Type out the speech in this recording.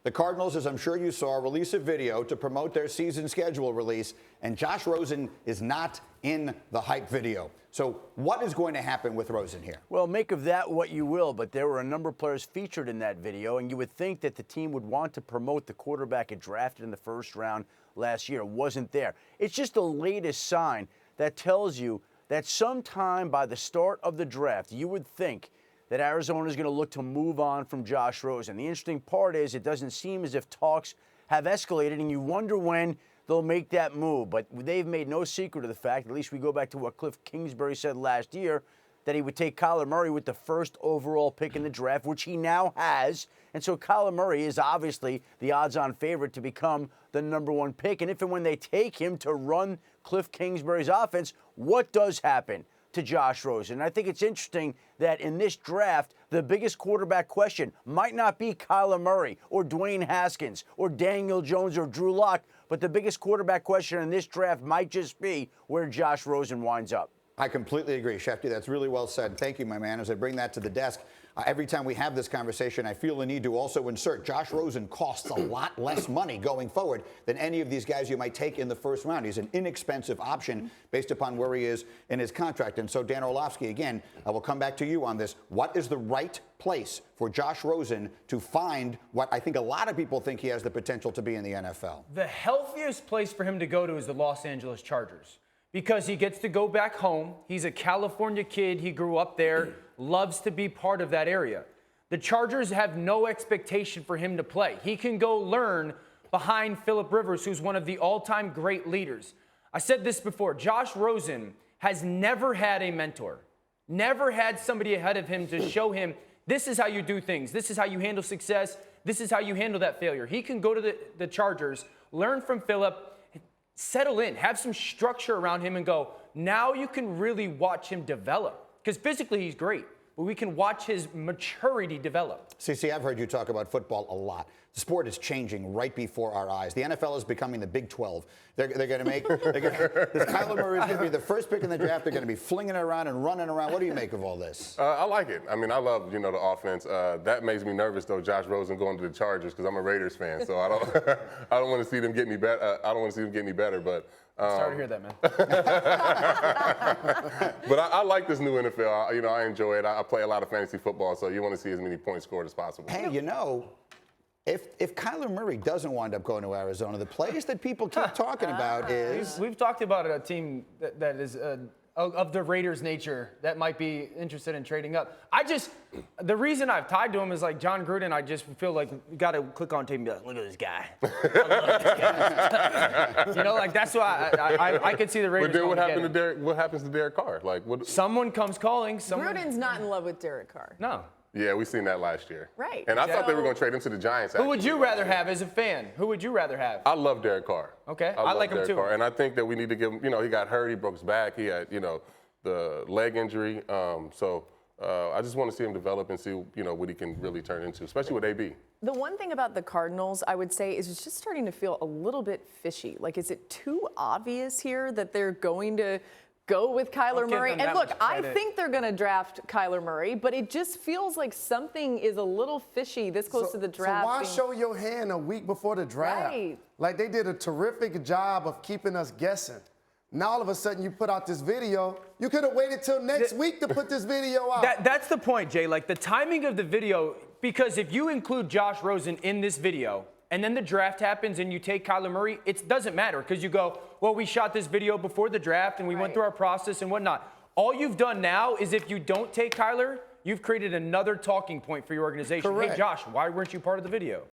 The Cardinals, as I'm sure you saw, release a video to promote their season schedule release, and Josh Rosen is not in the hype video. So what is going to happen with Rosen here? Well, make of that what you will, but there were a number of players featured in that video, and you would think that the team would want to promote the quarterback it drafted in the first round last year. It wasn't there. It's just the latest sign that tells you that sometime by the start of the draft, you would think that Arizona is going to look to move on from Josh Rosen. The interesting part is it doesn't seem as if talks have escalated, and you wonder when they'll make that move. But they've made no secret of the fact, at least we go back to what Cliff Kingsbury said last year, that he would take Kyler Murray with the first overall pick in the draft, which he now has. And so Kyler Murray is obviously the odds-on favorite to become the #1 pick. And if and when they take him to run Cliff Kingsbury's offense, what does happen to Josh Rosen? And I think it's interesting that in this draft, the biggest quarterback question might not be Kyler Murray or Dwayne Haskins or Daniel Jones or Drew Lock, but the biggest quarterback question in this draft might just be where Josh Rosen winds up. I completely agree, Schefter. That's really well said. Thank you, my man. As I bring that to the desk, every time we have this conversation, I feel the need to also insert Josh Rosen costs a lot less money going forward than any of these guys you might take in the first round. He's an inexpensive option based upon where he is in his contract. And so, Dan Orlovsky, again, I will come back to you on this. What is the right place for Josh Rosen to find what I think a lot of people think he has the potential to be in the NFL? The healthiest place for him to go to is the Los Angeles Chargers, because he gets to go back home. He's a California kid. He grew up there, loves to be part of that area. The Chargers have no expectation for him to play. He can go learn behind Phillip Rivers, who's one of the all-time great leaders. I said this before. Josh Rosen has never had a mentor, never had somebody ahead of him to show him, this is how you do things. This is how you handle success. This is how you handle that failure. He can go to the Chargers, learn from Phillip, settle in, have some structure around him, and go, now you can really watch him develop. Because physically he's great, but we can watch his maturity develop. CC, I've heard you talk about football a lot. The sport is changing right before our eyes. The NFL is becoming the Big 12. They're going to make, this Kyler Murray is going to be the first pick in the draft. They're going to be flinging it around and running around. What do you make of all this? I like it. I mean, I love, the offense. That makes me nervous, though, Josh Rosen going to the Chargers, because I'm a Raiders fan. So I don't want to see them get any better. I don't want to see them get any better, but. Sorry to hear that, man. But I like this new NFL. I enjoy it. I play a lot of fantasy football, so you want to see as many points scored as possible. Hey, if Kyler Murray doesn't wind up going to Arizona, the place that people keep talking about is... We've talked about a team that is of the Raiders' nature that might be interested in trading up. The reason I've tied to him is like John Gruden. I just feel like you got to click on tape and be like, look at this guy. I love this guy. That's why I could see the Raiders. But then what happens to Derek Carr? Someone comes calling. Gruden's not in love with Derek Carr. No. Yeah, we seen that last year. Right. And I thought they were going to trade him to the Giants. Who would you rather have as a fan? Who would you rather have? I love Derek Carr. Okay, I like him too. Carr. And I think that we need to give him, he got hurt, he broke his back, he had, the leg injury. So I just want to see him develop and see, what he can really turn into, especially with AB. The one thing about the Cardinals, I would say, is it's just starting to feel a little bit fishy. Is it too obvious here that they're going to go with Kyler Murray? And look, I think they're going to draft Kyler Murray, but it just feels like something is a little fishy this close to the draft. So why show your hand a week before the draft? Right. They did a terrific job of keeping us guessing. Now all of a sudden you put out this video. You could have waited till next week to put this video out. That's the point, Jay. The timing of the video, because if you include Josh Rosen in this video, and then the draft happens and you take Kyler Murray, it doesn't matter, because you go, well, we shot this video before the draft and we went through our process and whatnot. All you've done now is if you don't take Kyler, you've created another talking point for your organization. Correct. Hey, Josh, why weren't you part of the video?